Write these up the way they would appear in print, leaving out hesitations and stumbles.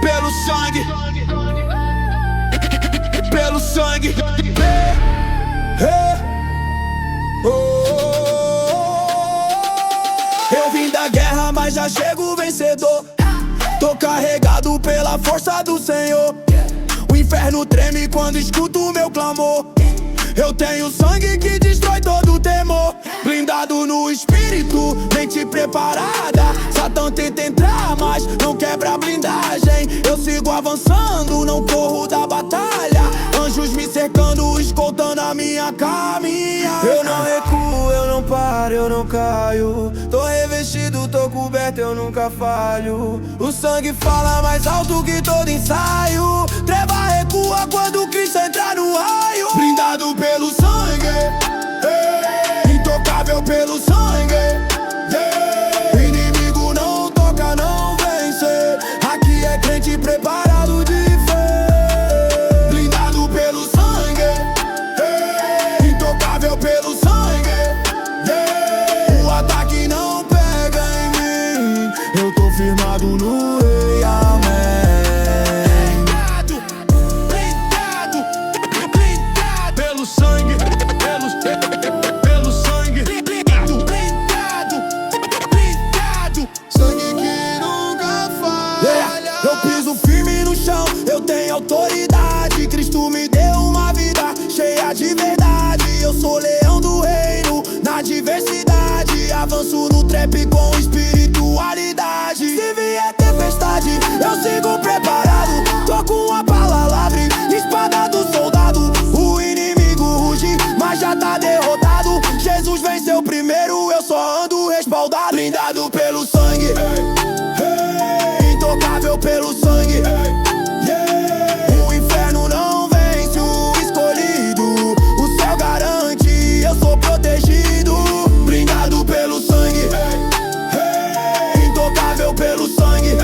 pelo sangue, pelo sangue. Eu vim da guerra, mas já chego vencedor. Tô carregado pela força do Senhor. O inferno treme quando escuto o meu clamor. Eu tenho sangue que destrói todo temor. Blindado no espírito, mente preparada. Satã tenta entrar, mas não quebra a blindagem. Eu sigo avançando, não corro da batalha. Anjos me cercando, escoltando a minha caminhada. Eu não recuo, eu não paro, eu não caio. Tô revestido, tô coberto, eu nunca falho. O sangue fala mais alto que todo ensaio. Treva recua quando Cristo entrar no raio. Blindado pelo sangue, intocável pelo sangue. Inimigo não toca, não vence. Aqui é crente preparado de fé. Blindado pelo sangue, intocável pelo sangue. O ataque não pega em mim. Eu tô firmado no rei, amém. Blindado, blindado pelo sangue, pelo sangue. Blindado, blindado, sangue que nunca falha. Eu piso firme no chão, eu tenho autoridade. Cristo me deu uma vida cheia de verdade. Eu sou leão do reino, na diversidade. Avanço no trap com espiritualidade. Se vier tempestade, eu sigo preparado. Tô com a palavra, espada do soldado. O inimigo ruge, mas já tá derrotado. Jesus venceu primeiro, eu só ando respaldado. Blindado pelo sangue, intocável pelo sangue. O inferno não vence o escolhido. O céu garante, eu sou protegido. Blindado pelo sangue, intocável pelo sangue.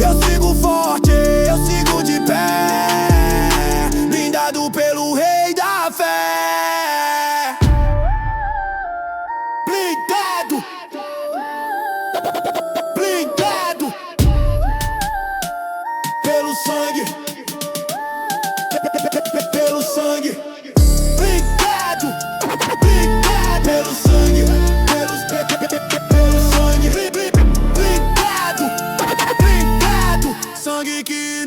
Eu sigo forte, eu sigo de pé. Blindado pelo rei da fé. Blindado, blindado pelo sangue, pelo sangue. Blindado, blindado pelo sangue, pelo sangue. Blindado, blindado, sangue que